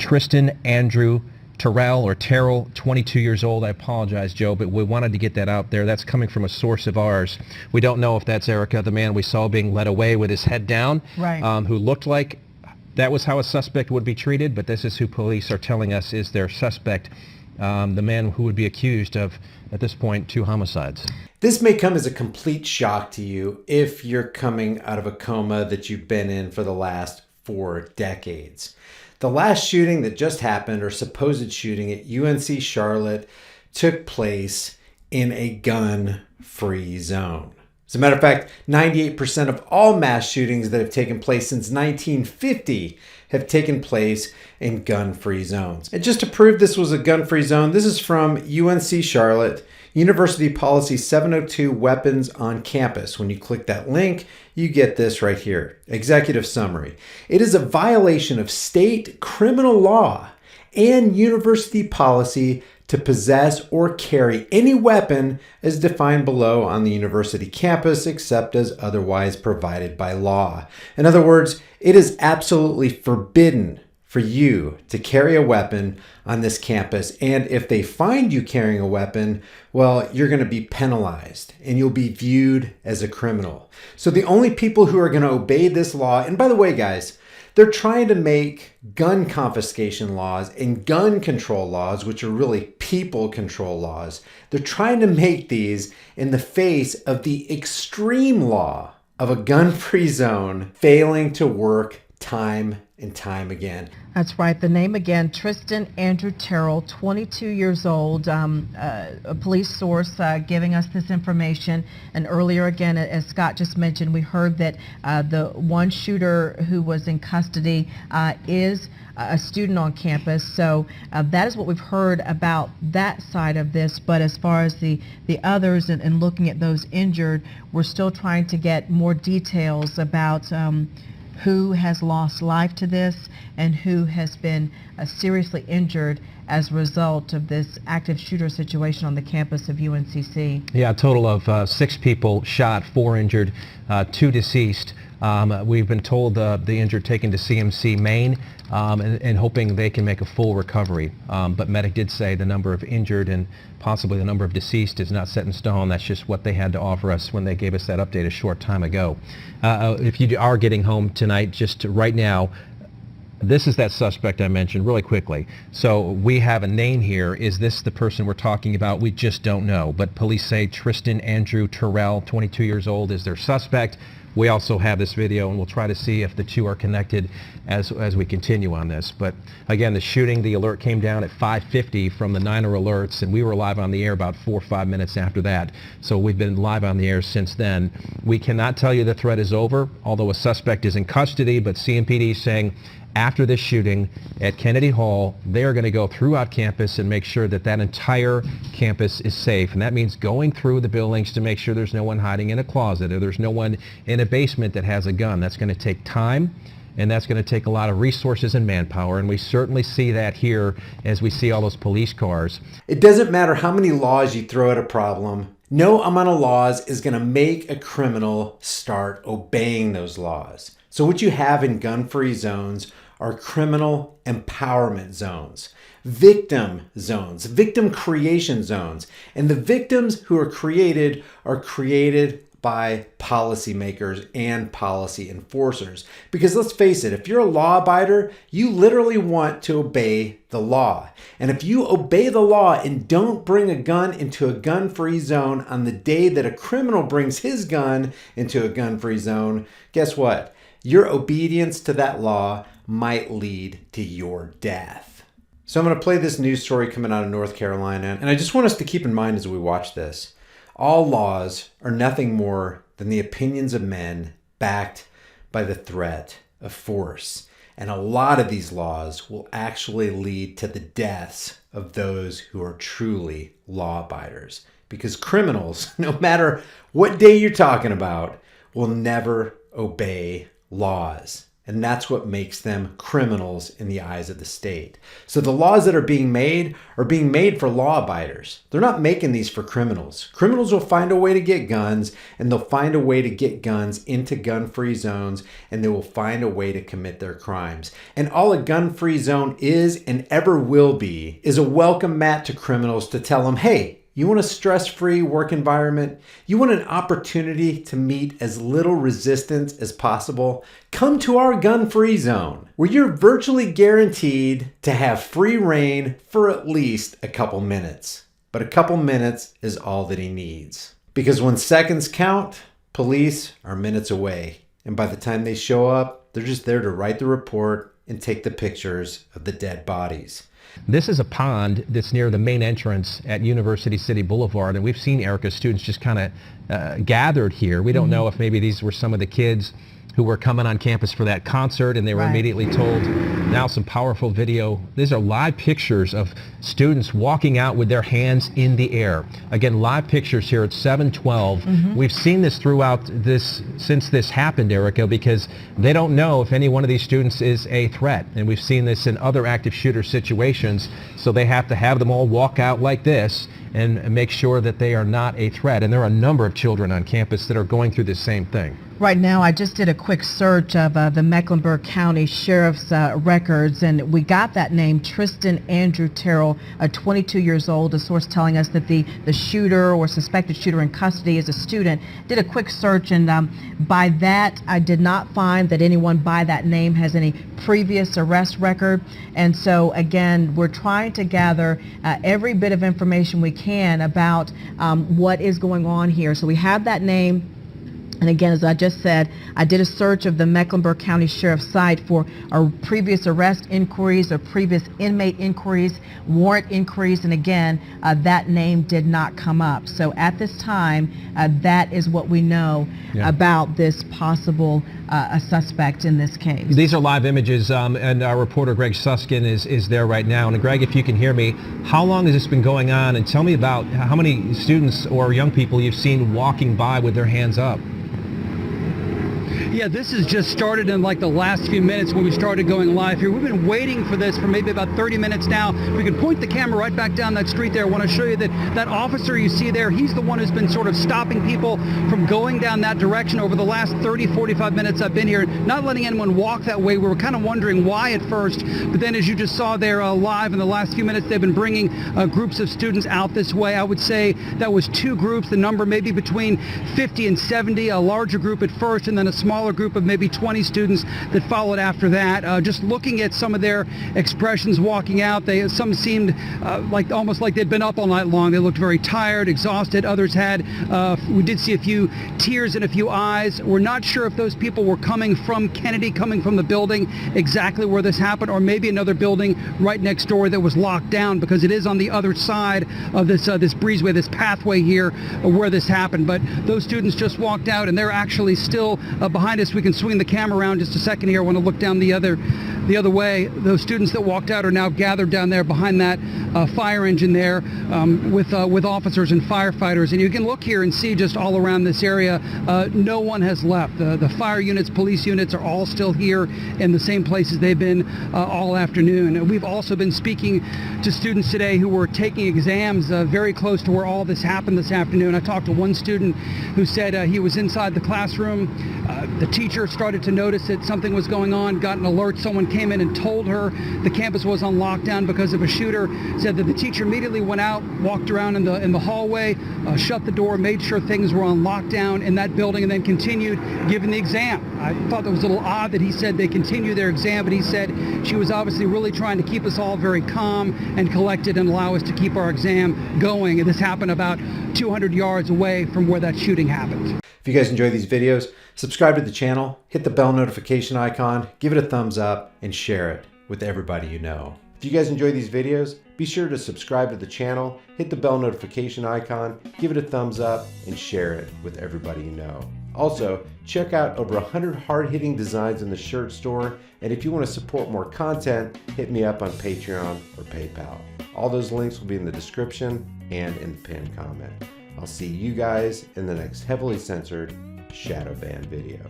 Tristan Andrew Terrell, 22 years old. I apologize, Joe, but we wanted to get that out there. That's coming from a source of ours. We don't know if that's Erica, the man we saw being led away with his head down, right. Who looked like that was how a suspect would be treated, but this is who police are telling us is their suspect, the man who would be accused of, at this point, 2 homicides. This may come as a complete shock to you if you're coming out of a coma that you've been in for the last 4 decades. The last shooting that just happened, or supposed shooting at UNC Charlotte, took place in a gun-free zone. As a matter of fact, 98% of all mass shootings that have taken place since 1950 have taken place in gun-free zones. And just to prove this was a gun-free zone, this is from UNC Charlotte, University Policy 702, Weapons on Campus. When you click that link, you get this right here. Executive summary. It is a violation of state criminal law and university policy to possess or carry any weapon as defined below on the university campus, except as otherwise provided by law. In other words, it is absolutely forbidden for you to carry a weapon on this campus. And if they find you carrying a weapon, well, you're going to be penalized and you'll be viewed as a criminal. So the only people who are going to obey this law, and by the way, guys, they're trying to make gun confiscation laws and gun control laws, which are really people control laws. They're trying to make these in the face of the extreme law of a gun-free zone failing to work time and time again. That's right. The name again, Tristan Andrew Terrell, 22 years old, a police source giving us this information. And earlier, again, as Scott just mentioned, we heard that the one shooter who was in custody is a student on campus. So that is what we've heard about that side of this. But as far as the others and looking at those injured, we're still trying to get more details about who has lost life to this and who has been seriously injured as a result of this active shooter situation on the campus of UNCC. Yeah, a total of 6 people shot, 4 injured, 2 deceased. We've been told the injured taken to CMC Maine and hoping they can make a full recovery. But medic did say the number of injured and possibly the number of deceased is not set in stone. That's just what they had to offer us when they gave us that update a short time ago. If you are getting home tonight, just right now, this is that suspect I mentioned really quickly. So we have a name here. Is this the person we're talking about? We just don't know. But police say Tristan Andrew Terrell, 22 years old, is their suspect. We also have this video, and we'll try to see if the two are connected as we continue on this. But again, the shooting, the alert came down at 5:50 from the Niner alerts, and we were live on the air about 4 or 5 minutes after that. So we've been live on the air since then. We cannot tell you the threat is over, although a suspect is in custody, but CMPD is saying after this shooting at Kennedy Hall, they are going to go throughout campus and make sure that that entire campus is safe. And that means going through the buildings to make sure there's no one hiding in a closet or there's no one in a basement that has a gun. That's going to take time, and that's going to take a lot of resources and manpower. And we certainly see that here as we see all those police cars. It doesn't matter how many laws you throw at a problem. No amount of laws is going to make a criminal start obeying those laws. So what you have in gun-free zones are criminal empowerment zones, victim zones, victim creation zones. And the victims who are created by policymakers and policy enforcers. Because let's face it, if you're a law abider, you literally want to obey the law. And if you obey the law and don't bring a gun into a gun-free zone on the day that a criminal brings his gun into a gun-free zone, guess what? Your obedience to that law might lead to your death. So I'm going to play this news story coming out of North Carolina, and I just want us to keep in mind as we watch this, all laws are nothing more than the opinions of men backed by the threat of force. And a lot of these laws will actually lead to the deaths of those who are truly law abiders. Because criminals, no matter what day you're talking about, will never obey laws. And that's what makes them criminals in the eyes of the state. So the laws that are being made for law abiders. They're not making these for criminals. Criminals will find a way to get guns, and they'll find a way to get guns into gun-free zones, and they will find a way to commit their crimes. And all a gun-free zone is and ever will be is a welcome mat to criminals to tell them, hey, you want a stress-free work environment? You want an opportunity to meet as little resistance as possible? Come to our gun-free zone, where you're virtually guaranteed to have free reign for at least a couple minutes. But a couple minutes is all that he needs. Because when seconds count, police are minutes away. And by the time they show up, they're just there to write the report and take the pictures of the dead bodies. This is a pond that's near the main entrance at University City Boulevard, and we've seen, Erica, students just kind of gathered here. We don't know if maybe these were some of the kids who were coming on campus for that concert and they were immediately told. Now some powerful video. These are live pictures of students walking out with their hands in the air. Again, live pictures here at 712. We've seen this throughout this, since this happened, Erica, because they don't know if any one of these students is a threat. And we've seen this in other active shooter situations. So they have to have them all walk out like this and make sure that they are not a threat. And there are a number of children on campus that are going through the same thing. Right now, I just did a quick search of the Mecklenburg County Sheriff's records, and we got that name, Tristan Andrew Terrell, 22 years old, a source telling us that the shooter or suspected shooter in custody is a student. Did a quick search, and by that, I did not find that anyone by that name has any previous arrest record. And so, again, we're trying to gather every bit of information we can about what is going on here. So we have that name. And again, as I just said, I did a search of the Mecklenburg County Sheriff's site for our previous arrest inquiries or previous inmate inquiries, warrant inquiries, and again, that name did not come up. So at this time, that is what we know about this possible suspect in this case. These are live images, and our reporter Greg Suskin is there right now. And Greg, if you can hear me, how long has this been going on? And tell me about how many students or young people you've seen walking by with their hands up. Yeah, this has just started in like the last few minutes when we started going live here. We've been waiting for this for maybe about 30 minutes now. If we can point the camera right back down that street there, I want to show you that officer you see there, he's the one who's been sort of stopping people from going down that direction over the last 30, 45 minutes I've been here, not letting anyone walk that way. We were kind of wondering why at first, but then as you just saw there live in the last few minutes, they've been bringing groups of students out this way. I would say that was two groups, the number maybe between 50 and 70, a larger group at first and then a smaller group of maybe 20 students that followed after that. Just looking at some of their expressions walking out, some seemed almost like they'd been up all night long. They looked very tired, exhausted. Others had, we did see a few tears in a few eyes. We're not sure if those people were coming from Kennedy, coming from the building exactly where this happened, or maybe another building right next door that was locked down, because it is on the other side of this this breezeway, this pathway here where this happened. But those students just walked out, and they're actually still behind us. We can swing the camera around just a second here. I want to look down the other way. Those students that walked out are now gathered down there behind that fire engine there with officers and firefighters. And you can look here and see just all around this area, no one has left. The fire units, police units are all still here in the same places they've been all afternoon. And we've also been speaking to students today who were taking exams very close to where all this happened this afternoon. I talked to one student who said he was inside the classroom. The teacher started to notice that something was going on, got an alert. Someone came in and told her the campus was on lockdown because of a shooter. Said that the teacher immediately went out, walked around in the hallway, shut the door, made sure things were on lockdown in that building, and then continued giving the exam. I thought that was a little odd that he said they continued their exam, but he said she was obviously really trying to keep us all very calm and collected and allow us to keep our exam going. And this happened about 200 yards away from where that shooting happened. If you guys enjoy these videos, subscribe to the channel, hit the bell notification icon, give it a thumbs up, and share it with everybody you know. If you guys enjoy these videos, be sure to subscribe to the channel, hit the bell notification icon, give it a thumbs up, and share it with everybody you know. Also, check out over 100 hard-hitting designs in the shirt store, and if you want to support more content, hit me up on Patreon or PayPal. All those links will be in the description and in the pinned comment. I'll see you guys in the next heavily censored shadow ban video.